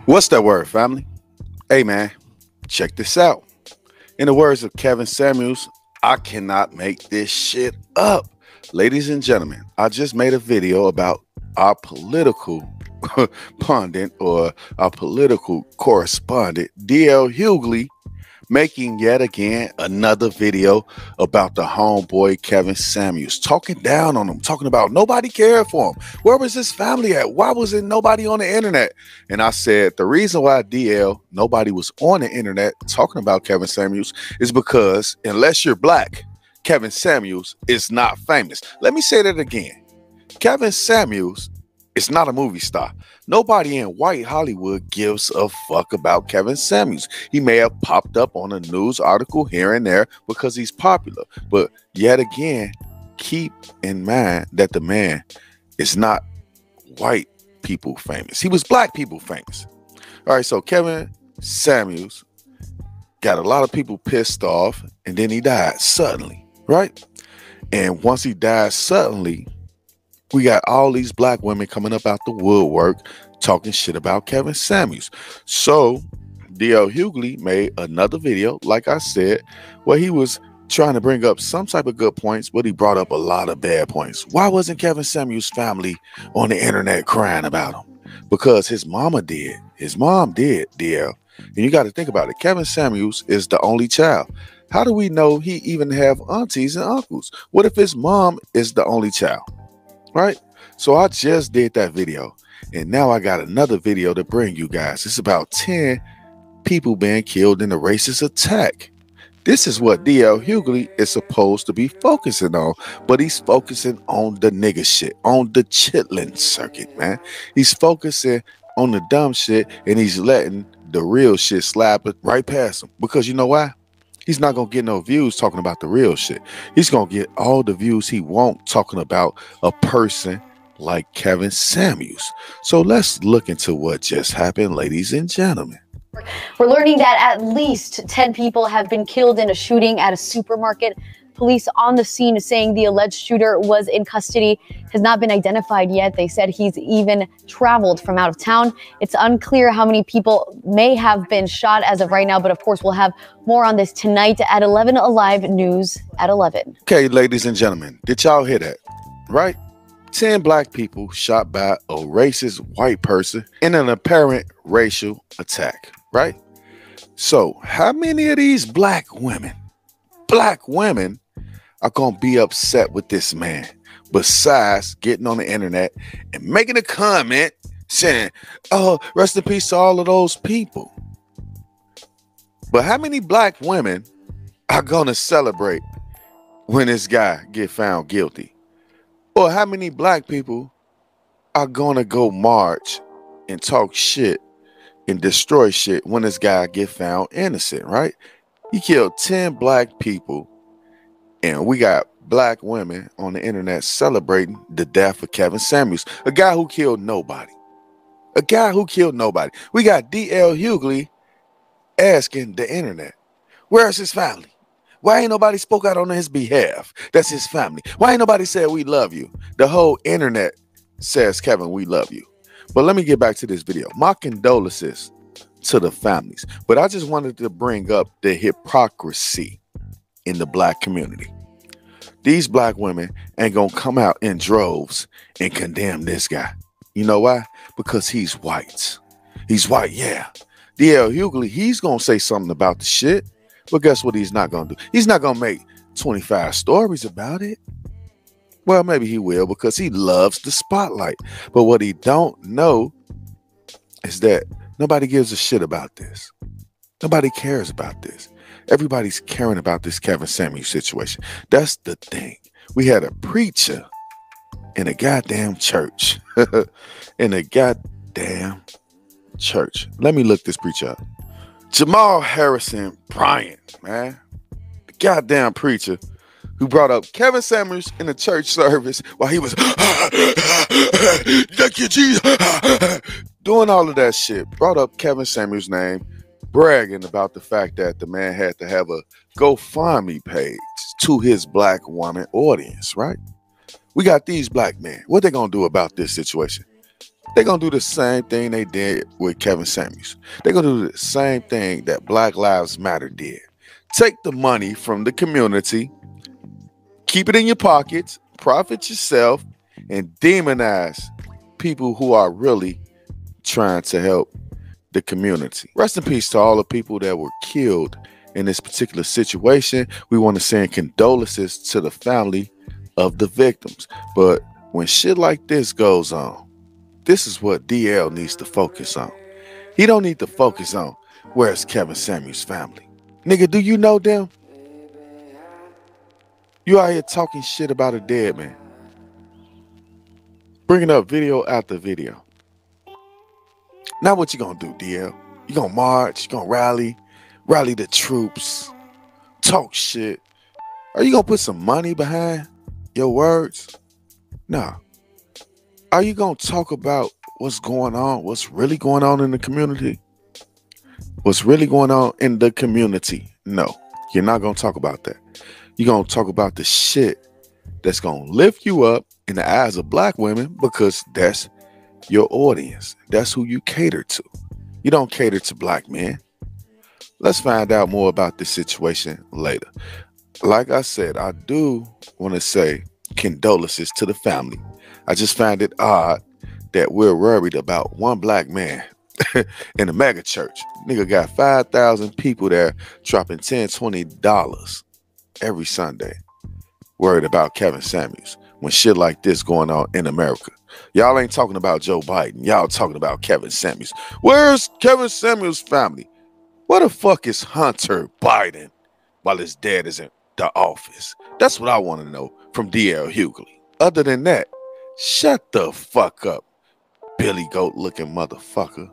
What's that word, family? Hey, man, check this out. In the words of Kevin Samuels, I cannot make this shit up. Ladies and gentlemen, I just made a video about our political pundit or our political correspondent, D.L. Hughley, making yet again another video about the homeboy Kevin Samuels, talking down on him, talking about nobody cared for him. Where was his family at? Why wasn't nobody on the internet? And I said the reason why nobody was on the internet talking about Kevin Samuels is because unless you're black, Kevin Samuels is not famous. Let me say that again. Kevin Samuels is not a movie star. Nobody in white Hollywood gives a fuck about Kevin Samuels. He may have popped up on a news article here and there because he's popular. But yet again, keep in mind that the man is not white people famous. He was black people famous. All right, so Kevin Samuels got a lot of people pissed off, and then he died suddenly, right? And once he died suddenly, we got all these black women coming up out the woodwork talking shit about Kevin Samuels. So D.L. Hughley made another video, like I said, where he was trying to bring up some type of good points, but he brought up a lot of bad points. Why wasn't Kevin Samuels' family on the internet crying about him? Because his mama did. His mom did, D.L. And you got to think about it. Kevin Samuels is the only child. How do we know he even have aunties and uncles? What if his mom is the only child? Right? So I just did that video, and now I got another video to bring you guys. It's about 10 people being killed in a racist attack. This is what D.L. Hughley is supposed to be focusing on, but he's focusing on the nigga shit, on the chitlin circuit, man. He's focusing on the dumb shit, and he's letting the real shit slap it right past him. Because you know why? He's not going to get no views talking about the real shit. He's going to get all the views he wants talking about a person like Kevin Samuels. So let's look into what just happened, ladies and gentlemen. We're learning that at least 10 people have been killed in a shooting at a supermarket. Police on the scene saying the alleged shooter was in custody has not been identified yet. They said he's even traveled from out of town. It's unclear how many people may have been shot as of right now, but of course we'll have more on this tonight at 11 Alive News at 11. Okay, ladies and gentlemen, did y'all hear that? Right? 10 black people shot by a racist white person in an apparent racial attack, right? So how many of these black women are going to be upset with this man besides getting on the internet and making a comment saying, oh, rest in peace to all of those people? But how many black women are going to celebrate when this guy get found guilty? Or how many black people are going to go march and talk shit and destroy shit when this guy get found innocent, right? He killed 10 black people, and we got black women on the internet celebrating the death of Kevin Samuels, a guy who killed nobody. A guy who killed nobody. We got D.L. Hughley asking the internet, where's his family? Why ain't nobody spoke out on his behalf? That's his family. Why ain't nobody said we love you? The whole internet says, Kevin, we love you. But let me get back to this video. My condolences to the families. But I just wanted to bring up the hypocrisy in the black community. These black women ain't gonna come out in droves and condemn this guy. You know why? Because he's white. He's white, yeah. D.L. Hughley, he's gonna say something about the shit. But guess what he's not gonna do? He's not gonna make 25 stories about it. Well, maybe he will because he loves the spotlight. But what he don't know is that nobody gives a shit about this. Nobody cares about this. Everybody's caring about this Kevin Samuels situation. That's the thing. We had a preacher in a goddamn church. In a goddamn church. Let me look this preacher up. Jamal Harrison Bryant, man. The goddamn preacher who brought up Kevin Samuels in the church service while he was thank you, Jesus, doing all of that shit. Brought up Kevin Samuels' name, bragging about the fact that the man had to have a GoFundMe page to his black woman audience, right? We got these black men. What they gonna do about this situation? They're going to do the same thing they did with Kevin Samuels. They're going to do the same thing that Black Lives Matter did. Take the money from the community, keep it in your pockets, profit yourself, and demonize people who are really trying to help the community. Rest in peace to all the people that were killed in this particular situation. We want to send condolences to the family of the victims. But when shit like this goes on, this is what DL needs to focus on. He don't need to focus on where's Kevin Samuels' family. Nigga, do you know them? You out here talking shit about a dead man. Bringing up video after video. Now what you gonna do, DL? You gonna march, you gonna rally the troops, talk shit. Are you gonna put some money behind your words? Nah. Are you gonna talk about what's going on, what's really going on in the community? What's really going on in the community? No, you're not gonna talk about that. You're gonna talk about the shit that's gonna lift you up in the eyes of black women, because that's your audience. That's who you cater to. You don't cater to black men. Let's find out more about this situation later. Like I said, I do want to say condolences to the family. I just find it odd that we're worried about one black man in a mega church. Nigga got 5,000 people there dropping $10, $20 every Sunday. Worried about Kevin Samuels when shit like this going on in America. Y'all ain't talking about Joe Biden. Y'all talking about Kevin Samuels. Where's Kevin Samuels' family? Where the fuck is Hunter Biden while his dad is in the office? That's what I want to know from DL Hughley. Other than that, shut the fuck up, Billy Goat looking motherfucker.